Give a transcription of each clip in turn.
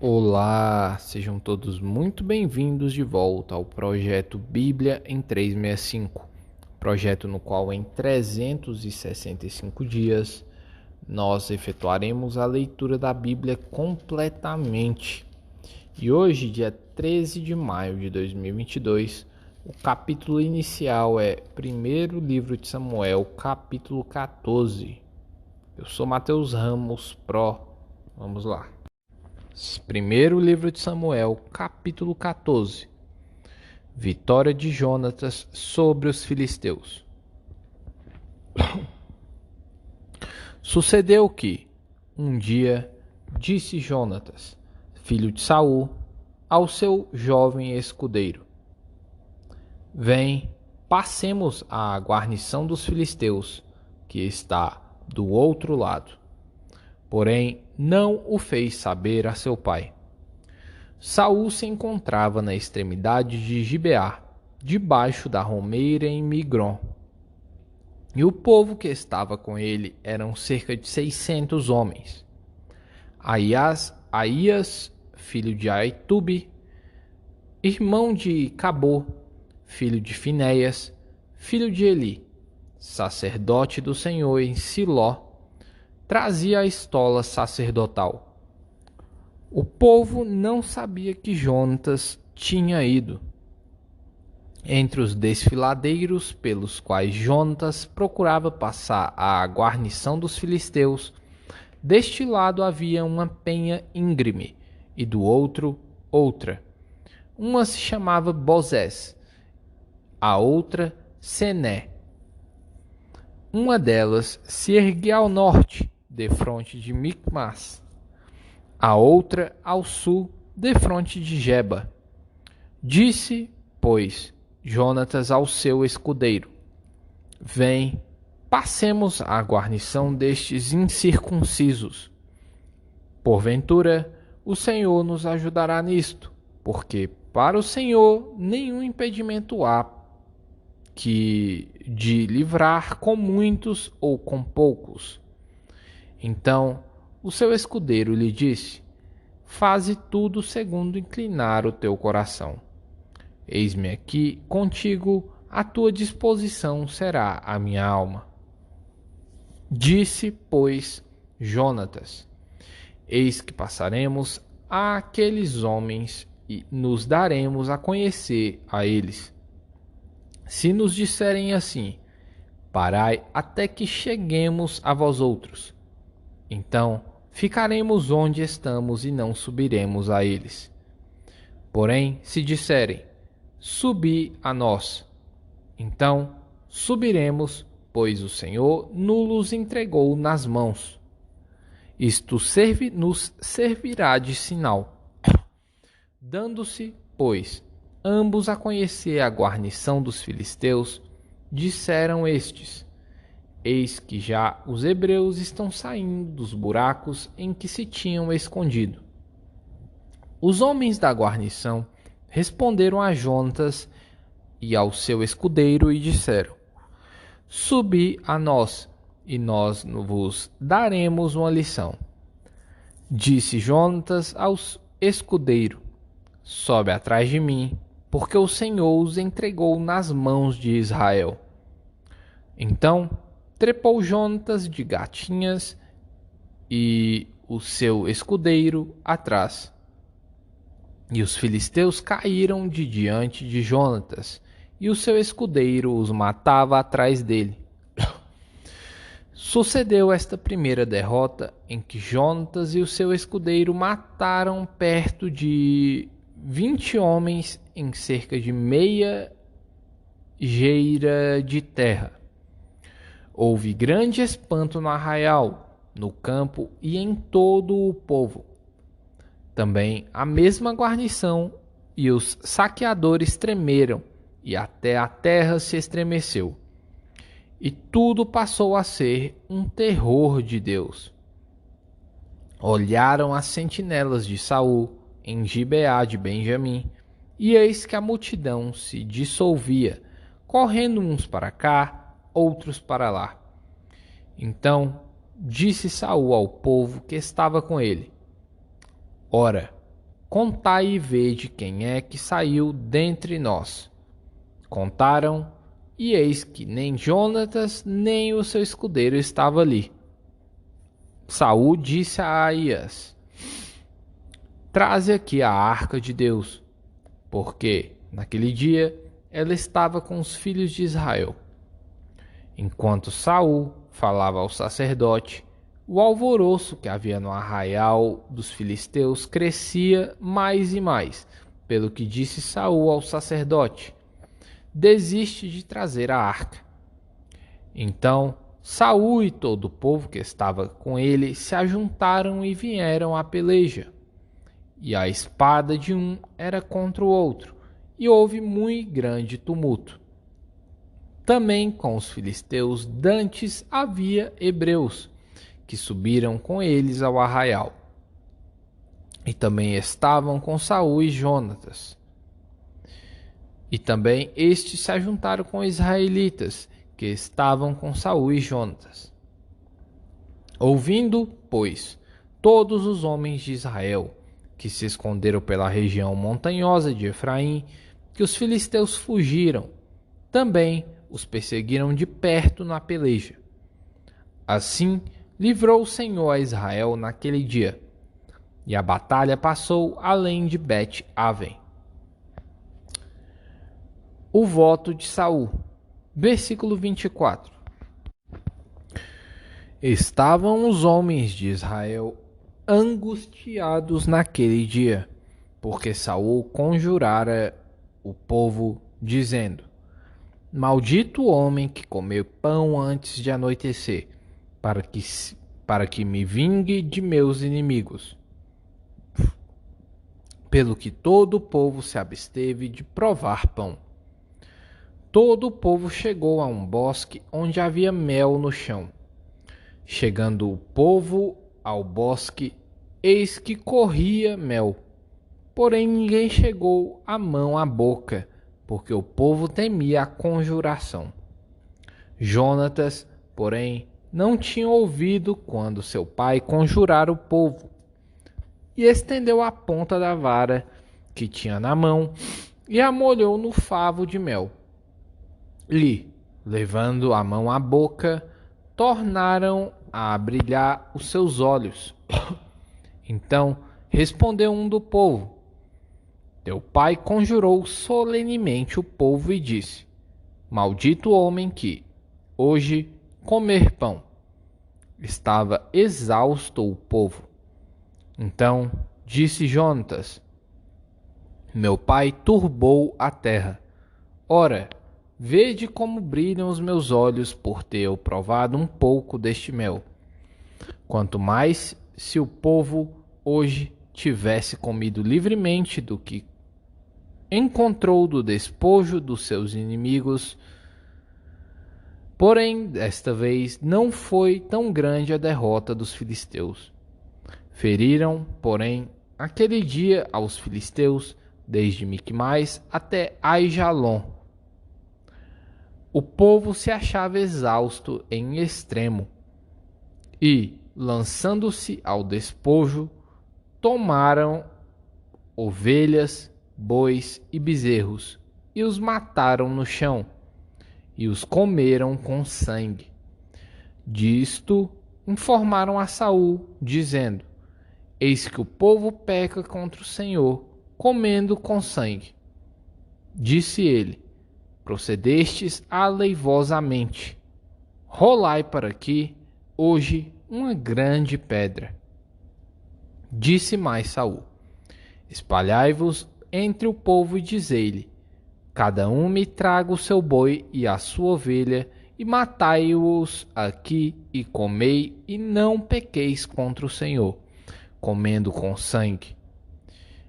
Olá, sejam todos muito bem-vindos de volta ao projeto Bíblia em 365, projeto no qual em 365 dias nós efetuaremos a leitura da Bíblia completamente. E hoje, dia 13 de maio de 2022, o capítulo inicial é Primeiro Livro de Samuel, capítulo 14. Eu sou Mateus Ramos Pro. Vamos lá. Primeiro livro de Samuel, capítulo 14. Vitória de Jonatas sobre os filisteus. Sucedeu que, um dia, disse Jonatas, filho de Saul, ao seu jovem escudeiro: Vem, passemos à guarnição dos filisteus, que está do outro lado. Porém, não o fez saber a seu pai. Saul se encontrava na extremidade de Gibeá, debaixo da romeira em Migron. E o povo que estava com ele eram cerca de 600 homens. Aías, filho de Aitube, irmão de Cabô, filho de Finéias, filho de Eli, sacerdote do Senhor em Siló, trazia a estola sacerdotal. O povo não sabia que Jonatas tinha ido. Entre os desfiladeiros pelos quais Jonatas procurava passar à guarnição dos filisteus, deste lado havia uma penha íngreme e do outro outra. Uma se chamava Bozés, a outra Sené. Uma delas se erguia ao norte, defronte de Micmas, a outra ao sul, defronte de Geba. Disse, pois, Jonatas ao seu escudeiro: Vem, passemos à guarnição destes incircuncisos. Porventura, o Senhor nos ajudará nisto, porque para o Senhor nenhum impedimento há que de livrar com muitos ou com poucos. Então o seu escudeiro lhe disse: Faze tudo segundo inclinar o teu coração. Eis-me aqui contigo, à tua disposição será a minha alma. Disse, pois, Jonatas: Eis que passaremos àqueles homens e nos daremos a conhecer a eles. Se nos disserem assim: Parai até que cheguemos a vós outros, então ficaremos onde estamos e não subiremos a eles. Porém, se disserem: Subi a nós, então subiremos, pois o Senhor nos entregou nas mãos. Isto nos servirá de sinal. Dando-se, pois, ambos a conhecer a guarnição dos filisteus, disseram estes: Eis que já os hebreus estão saindo dos buracos em que se tinham escondido. Os homens da guarnição responderam a Jonatas e ao seu escudeiro e disseram: Subi a nós, e nós vos daremos uma lição. Disse Jonatas ao escudeiro: Sobe atrás de mim, porque o Senhor os entregou nas mãos de Israel. Então trepou Jonatas de gatinhas e o seu escudeiro atrás. E os filisteus caíram de diante de Jonatas, e o seu escudeiro os matava atrás dele. Sucedeu esta primeira derrota, em que Jonatas e o seu escudeiro mataram perto de 20 homens em cerca de meia geira de terra. Houve grande espanto no arraial, no campo e em todo o povo. Também a mesma guarnição e os saqueadores tremeram, e até a terra se estremeceu. E tudo passou a ser um terror de Deus. Olharam as sentinelas de Saul em Gibeá de Benjamim, e eis que a multidão se dissolvia, correndo uns para cá, outros para lá. Então disse Saul ao povo que estava com ele: Ora, contai e vede quem é que saiu dentre nós. Contaram, e eis que nem Jonatas nem o seu escudeiro estava ali. Saul disse a Aías: traze aqui a arca de Deus, porque naquele dia ela estava com os filhos de Israel. Enquanto Saul falava ao sacerdote, o alvoroço que havia no arraial dos filisteus crescia mais e mais, pelo que disse Saul ao sacerdote: desiste de trazer a arca. Então Saul e todo o povo que estava com ele se ajuntaram e vieram à peleja. E a espada de um era contra o outro, e houve muito grande tumulto. Também com os filisteus dantes havia hebreus, que subiram com eles ao arraial. E também estavam com Saul e Jonatas. E também estes se ajuntaram com israelitas, que estavam com Saul e Jonatas. Ouvindo, pois, todos os homens de Israel, que se esconderam pela região montanhosa de Efraim, que os filisteus fugiram, também os perseguiram de perto na peleja. Assim, livrou o Senhor a Israel naquele dia, e a batalha passou além de Bet-Aven. O voto de Saul. Versículo 24. Estavam os homens de Israel angustiados naquele dia, porque Saul conjurara o povo, dizendo: maldito o homem que comeu pão antes de anoitecer, para que me vingue de meus inimigos. Pelo que todo o povo se absteve de provar pão. Todo o povo chegou a um bosque onde havia mel no chão. Chegando o povo ao bosque, eis que corria mel. Porém ninguém chegou a mão à boca, porque o povo temia a conjuração. Jonatas, porém, não tinha ouvido quando seu pai conjurara o povo, e estendeu a ponta da vara que tinha na mão e a molhou no favo de mel. E, levando a mão à boca, tornaram a brilhar os seus olhos. Então respondeu um do povo: teu pai conjurou solenemente o povo e disse: maldito o homem que, hoje, comer pão. Estava exausto o povo. Então disse Jonatas: meu pai turbou a terra. Ora, vede como brilham os meus olhos por ter eu provado um pouco deste mel. Quanto mais se o povo hoje tivesse comido livremente do que encontrou do despojo dos seus inimigos. Porém, desta vez não foi tão grande a derrota dos filisteus. Feriram, porém, aquele dia aos filisteus, desde Micmais até Aijalon. O povo se achava exausto em extremo, e, lançando-se ao despojo, tomaram ovelhas, bois e bezerros, e os mataram no chão, e os comeram com sangue. Disto informaram a Saul, dizendo: eis que o povo peca contra o Senhor, comendo com sangue. Disse ele: procedestes aleivosamente. Rolai para aqui, hoje, uma grande pedra. Disse mais Saul: espalhai-vos entre o povo e dizei-lhe: cada um me traga o seu boi e a sua ovelha, e matai-os aqui e comei, e não pequeis contra o Senhor, comendo com sangue.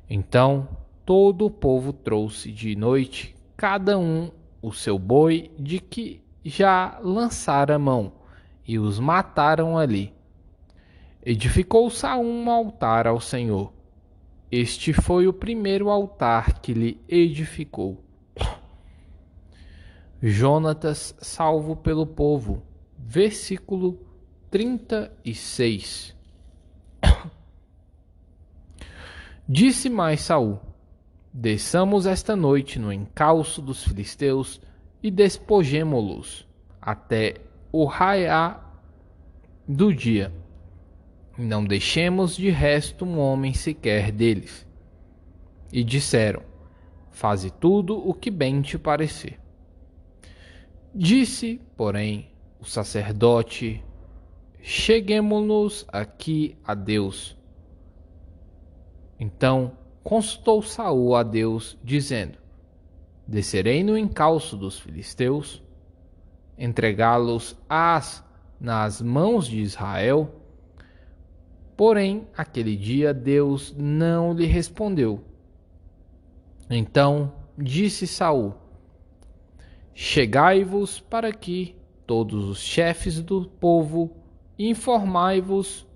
Então todo o povo trouxe de noite, cada um o seu boi de que já lançara mão, e os mataram ali. Edificou Saul um altar ao Senhor. Este foi o primeiro altar que lhe edificou. Jonatas salvo pelo povo. Versículo 36. Disse mais Saul: desçamos esta noite no encalço dos filisteus e despojemo-los até o raiar do dia. Não deixemos de resto um homem sequer deles. E disseram: faze tudo o que bem te parecer. Disse, porém, o sacerdote: cheguemo-nos aqui a Deus. Então consultou Saul a Deus, dizendo: descerei no encalço dos filisteus, entregá-los nas mãos de Israel? Porém, aquele dia Deus não lhe respondeu. Então disse Saul: chegai-vos para aqui, todos os chefes do povo, informai-vos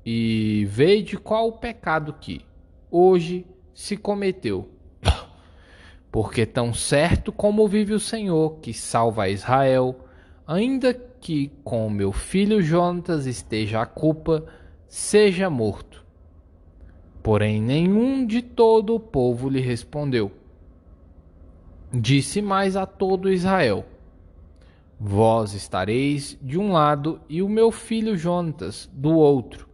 e vede qual o pecado que hoje se cometeu. Porque tão certo como vive o Senhor, que salva a Israel, ainda que com meu filho Jonatas esteja a culpa, seja morto. Porém nenhum de todo o povo lhe respondeu. Disse mais a todo Israel: vós estareis de um lado e o meu filho Jonatas do outro.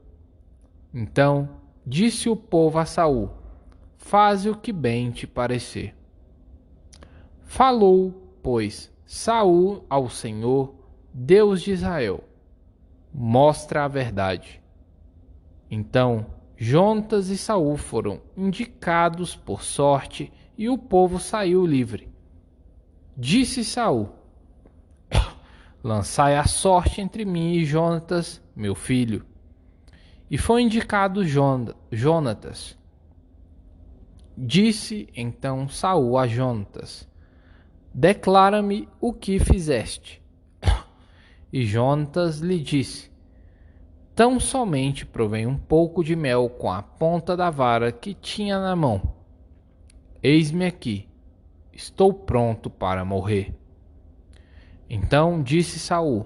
Então disse o povo a Saul: faze o que bem te parecer. Falou, pois, Saul ao Senhor, Deus de Israel: mostra a verdade. Então Jonatas e Saul foram indicados por sorte, e o povo saiu livre. Disse Saul: lançai a sorte entre mim e Jonatas, meu filho. E foi indicado Jonatas. Disse então Saul a Jonatas: declara-me o que fizeste. E Jonatas lhe disse: tão somente provei um pouco de mel com a ponta da vara que tinha na mão. Eis-me aqui, estou pronto para morrer. Então disse Saul: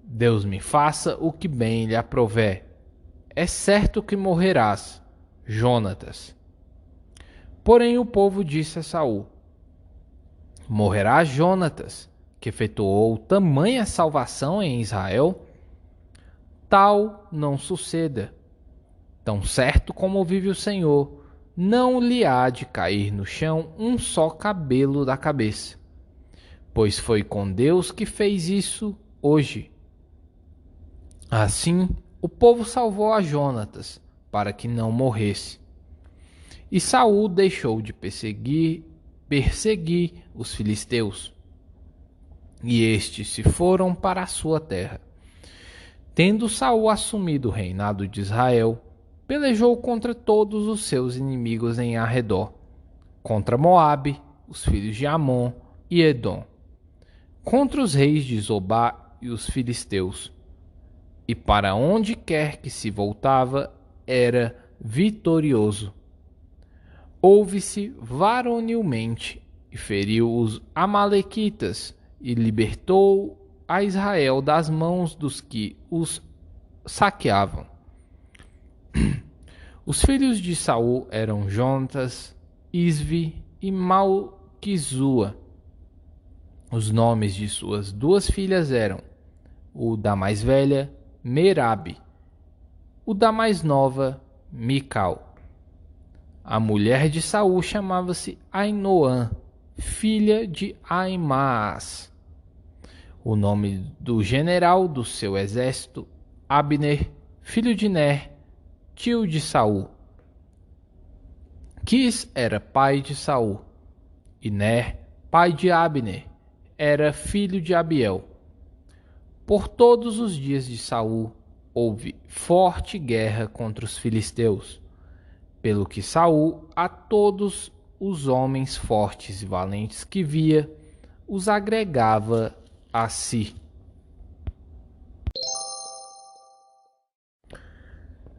Deus me faça o que bem lhe aprouver. É certo que morrerás, Jonatas. Porém o povo disse a Saul: morrerá Jonatas, que efetuou tamanha salvação em Israel? Tal não suceda. Tão certo como vive o Senhor, não lhe há de cair no chão um só cabelo da cabeça. Pois foi com Deus que fez isso hoje. Assim, o povo salvou a Jonatas, para que não morresse. E Saul deixou de perseguir os filisteus, e estes se foram para a sua terra. Tendo Saul assumido o reinado de Israel, pelejou contra todos os seus inimigos em arredor, contra Moabe, os filhos de Amon e Edom, contra os reis de Zobá e os filisteus, e para onde quer que se voltava era vitorioso. Ouve-se varonilmente e feriu os amalequitas e libertou a Israel das mãos dos que os saqueavam. Os filhos de Saul eram Jonatas, Isvi e Malquizua. Os nomes de suas duas filhas eram o da mais velha, Merabe, o da mais nova, Mical. A mulher de Saul chamava-se Ainoã, filha de Aimaas. O nome do general do seu exército, Abner, filho de Ner, tio de Saul. Quis era pai de Saul, e Ner, pai de Abner, era filho de Abiel. Por todos os dias de Saul houve forte guerra contra os filisteus, pelo que Saul a todos os homens fortes e valentes que via, os agregava a si.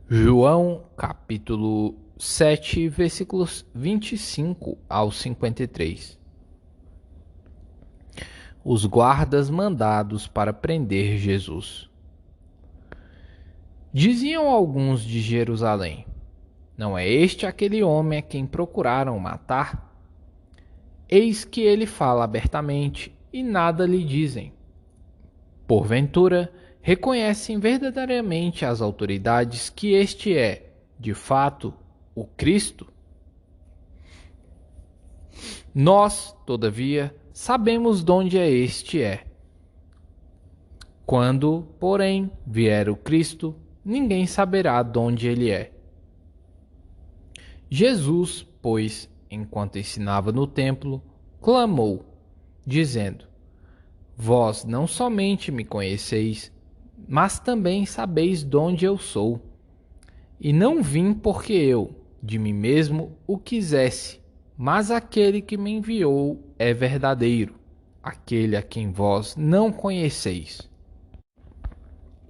João capítulo 7, versículos 25 ao 53. Os guardas mandados para prender Jesus. Diziam alguns de Jerusalém: Não é este aquele homem a quem procuraram matar? Eis que ele fala abertamente e nada lhe dizem. Porventura, reconhecem verdadeiramente as autoridades que este é, de fato, o Cristo? Nós, todavia, sabemos de onde este é. Quando, porém, vier o Cristo, ninguém saberá de onde ele é. Jesus, pois, enquanto ensinava no templo, clamou, dizendo: Vós não somente me conheceis, mas também sabeis de onde eu sou. E não vim porque eu, de mim mesmo, o quisesse, mas aquele que me enviou é verdadeiro, aquele a quem vós não conheceis.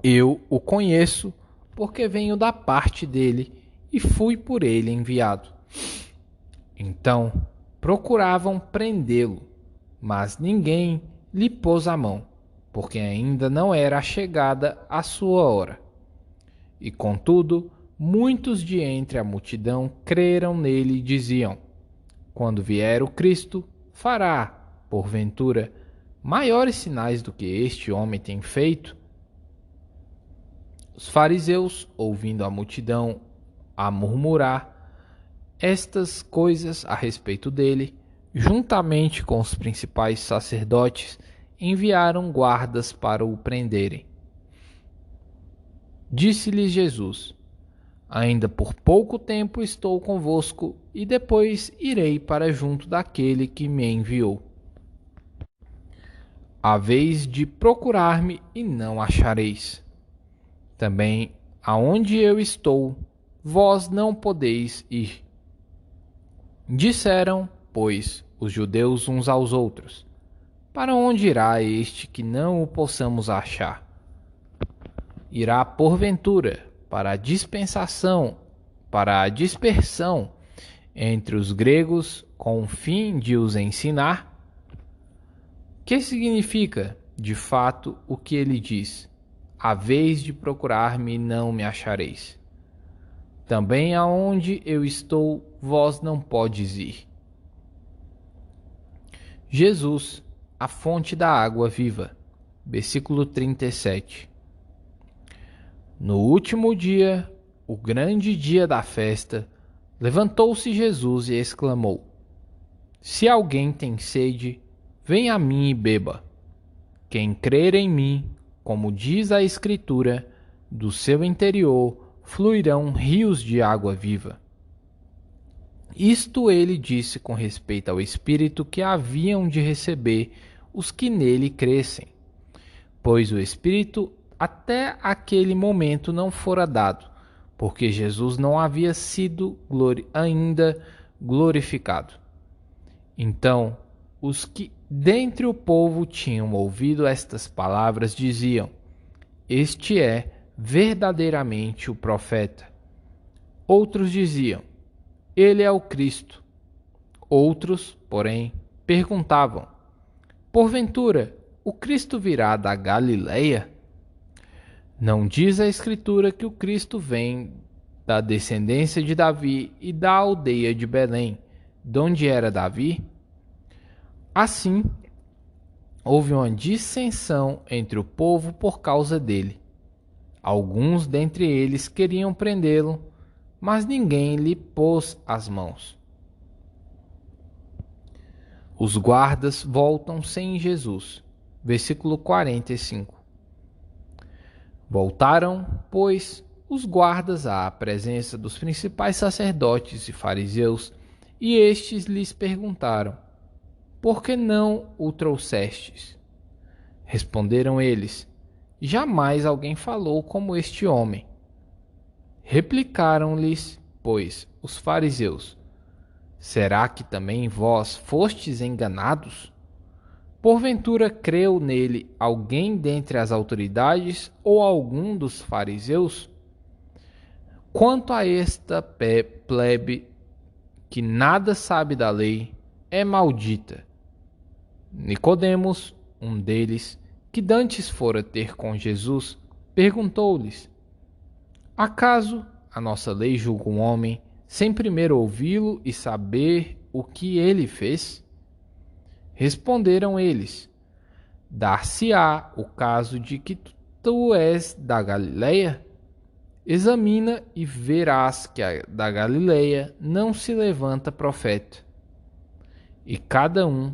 Eu o conheço, porque venho da parte dele e fui por ele enviado. Então procuravam prendê-lo, mas ninguém lhe pôs a mão, porque ainda não era chegada a sua hora. E contudo, muitos de entre a multidão creram nele e diziam: Quando vier o Cristo, fará, porventura, maiores sinais do que este homem tem feito? Os fariseus, ouvindo a multidão a murmurar estas coisas a respeito dele, juntamente com os principais sacerdotes, enviaram guardas para o prenderem. Disse-lhes Jesus: Ainda por pouco tempo estou convosco, e depois irei para junto daquele que me enviou. Haveis de procurar-me e não achareis. Também aonde eu estou, vós não podeis ir. Disseram, pois, os judeus uns aos outros: Para onde irá este que não o possamos achar? Irá porventura para a dispersão entre os gregos com o fim de os ensinar? Que significa, de fato, o que ele diz? Haveis de procurar-me e não me achareis. Também aonde eu estou, vós não podes ir. Jesus, a fonte da água viva. Versículo 37. No último dia, o grande dia da festa, levantou-se Jesus e exclamou: Se alguém tem sede, venha a mim e beba. Quem crer em mim, como diz a Escritura, do seu interior fluirão rios de água viva. Isto ele disse com respeito ao Espírito que haviam de receber os que nele crescem, pois o Espírito até aquele momento não fora dado, porque Jesus não havia sido ainda glorificado. Então, os que dentre o povo tinham ouvido estas palavras diziam: Este é verdadeiramente o profeta. Outros diziam: Ele é o Cristo. Outros, porém, perguntavam: Porventura, o Cristo virá da Galileia? Não diz a Escritura que o Cristo vem da descendência de Davi e da aldeia de Belém, de onde era Davi? Assim, houve uma dissensão entre o povo por causa dele. Alguns dentre eles queriam prendê-lo, mas ninguém lhe pôs as mãos. Os guardas voltam sem Jesus. Versículo 45. Voltaram, pois, os guardas à presença dos principais sacerdotes e fariseus, e estes lhes perguntaram: Por que não o trouxestes? Responderam eles: Jamais alguém falou como este homem. Replicaram-lhes, pois, os fariseus: Será que também vós fostes enganados? Porventura creu nele alguém dentre as autoridades ou algum dos fariseus? Quanto a esta plebe que nada sabe da lei, é maldita. Nicodemos, um deles, que dantes fora ter com Jesus, perguntou-lhes: Acaso a nossa lei julga um homem sem primeiro ouvi-lo e saber o que ele fez? Responderam eles: Dar-se-á o caso de que tu és da Galileia? Examina e verás que da Galileia não se levanta profeta. E cada um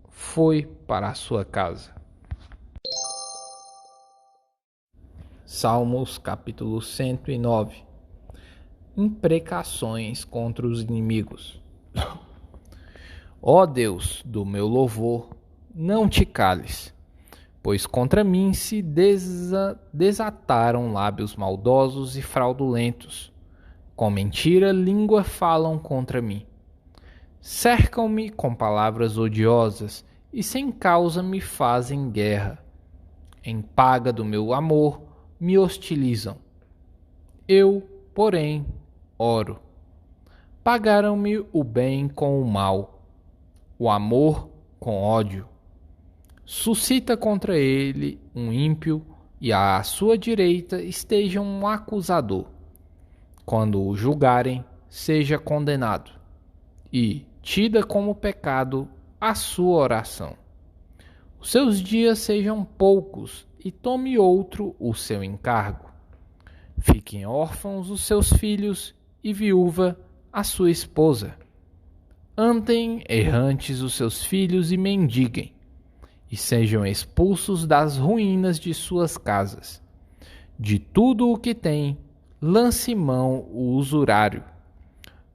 foi para a sua casa. Salmos capítulo 109. Imprecações contra os inimigos. Ó Deus do meu louvor, não te cales, pois contra mim se desataram lábios maldosos e fraudulentos. Com mentira língua falam contra mim. Cercam-me com palavras odiosas e sem causa me fazem guerra. Em paga do meu amor me hostilizam. Eu, porém, oro. Pagaram-me o bem com o mal, o amor com ódio. Suscita contra ele um ímpio e à sua direita esteja um acusador. Quando o julgarem, seja condenado e tida como pecado a sua oração. Os seus dias sejam poucos e tome outro o seu encargo. Fiquem órfãos os seus filhos e viúva a sua esposa. Andem errantes os seus filhos e mendiguem, e sejam expulsos das ruínas de suas casas. De tudo o que tem, lance mão o usurário.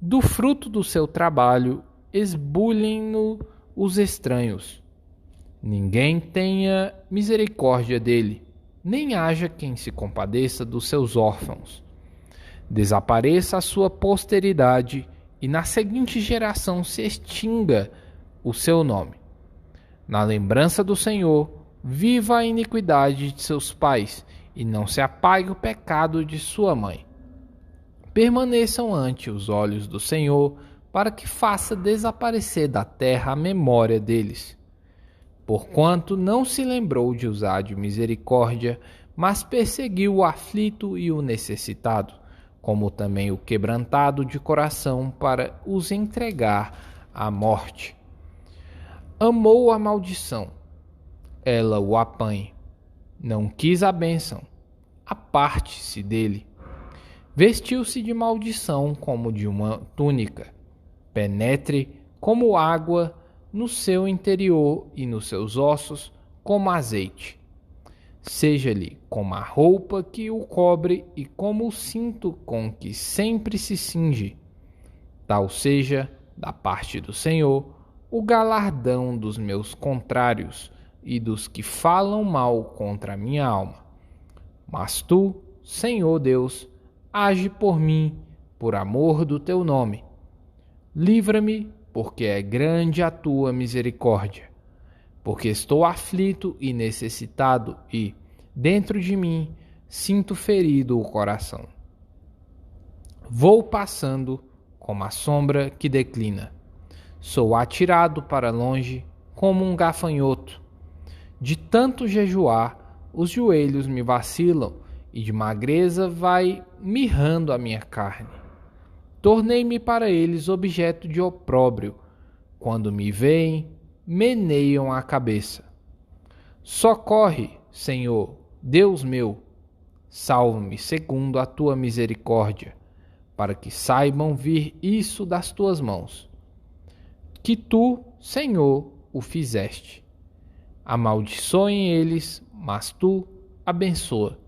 Do fruto do seu trabalho, esbulhem-no os estranhos. Ninguém tenha misericórdia dele, nem haja quem se compadeça dos seus órfãos. Desapareça a sua posteridade, e na seguinte geração se extinga o seu nome. Na lembrança do Senhor, viva a iniquidade de seus pais, e não se apague o pecado de sua mãe. Permaneçam ante os olhos do Senhor, para que faça desaparecer da terra a memória deles. Porquanto não se lembrou de usar de misericórdia, mas perseguiu o aflito e o necessitado, como também o quebrantado de coração, para os entregar à morte. Amou a maldição, ela o apanhe. Não quis a bênção, aparte-se dele. Vestiu-se de maldição como de uma túnica. Penetre como água no seu interior e nos seus ossos como azeite. Seja-lhe como a roupa que o cobre e como o cinto com que sempre se cinge. Tal seja, da parte do Senhor, o galardão dos meus contrários e dos que falam mal contra a minha alma. Mas tu, Senhor Deus, age por mim, por amor do teu nome. Livra-me, porque é grande a tua misericórdia. Porque estou aflito e necessitado e, dentro de mim, sinto ferido o coração. Vou passando como a sombra que declina. Sou atirado para longe como um gafanhoto. De tanto jejuar, os joelhos me vacilam e de magreza vai mirrando a minha carne. Tornei-me para eles objeto de opróbrio. Quando me veem, meneiam a cabeça. Socorre, Senhor, Deus meu, salva-me segundo a tua misericórdia, para que saibam vir isso das tuas mãos. Que tu, Senhor, o fizeste. Amaldiçoem eles, mas tu abençoa.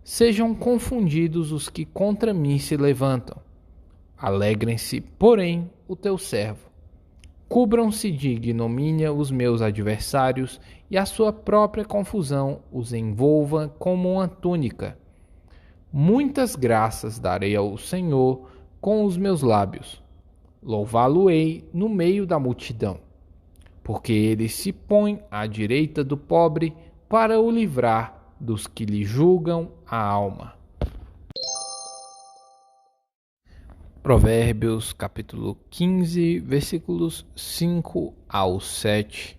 Sejam confundidos os que contra mim se levantam. Alegrem-se, porém, o teu servo. Cubram-se de ignomínia os meus adversários, e a sua própria confusão os envolva como uma túnica. Muitas graças darei ao Senhor com os meus lábios. Louvá-lo-ei no meio da multidão, porque ele se põe à direita do pobre para o livrar dos que lhe julgam a alma. Provérbios capítulo 15, versículos 5 ao 7.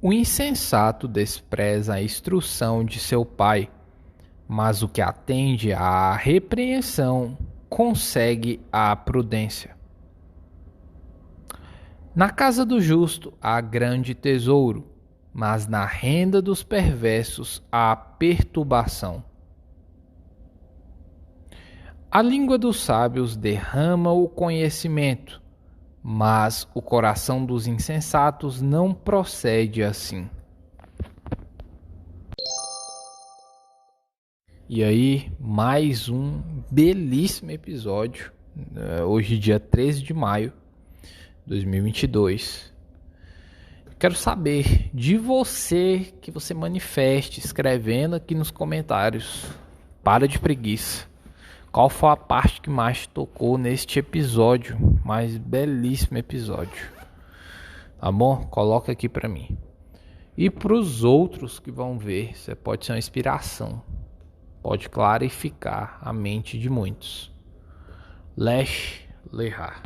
O insensato despreza a instrução de seu pai, mas o que atende à repreensão consegue a prudência. Na casa do justo há grande tesouro, mas na renda dos perversos há perturbação. A língua dos sábios derrama o conhecimento, mas o coração dos insensatos não procede assim. E aí, mais um belíssimo episódio, hoje dia 13 de maio de 2022. Quero saber de você, que você manifeste escrevendo aqui nos comentários. Para de preguiça. Qual foi a parte que mais te tocou neste episódio? Mais belíssimo episódio. Tá bom? Coloca aqui pra mim. E pros outros que vão ver, você pode ser uma inspiração. Pode clarificar a mente de muitos. Lesh Lehar.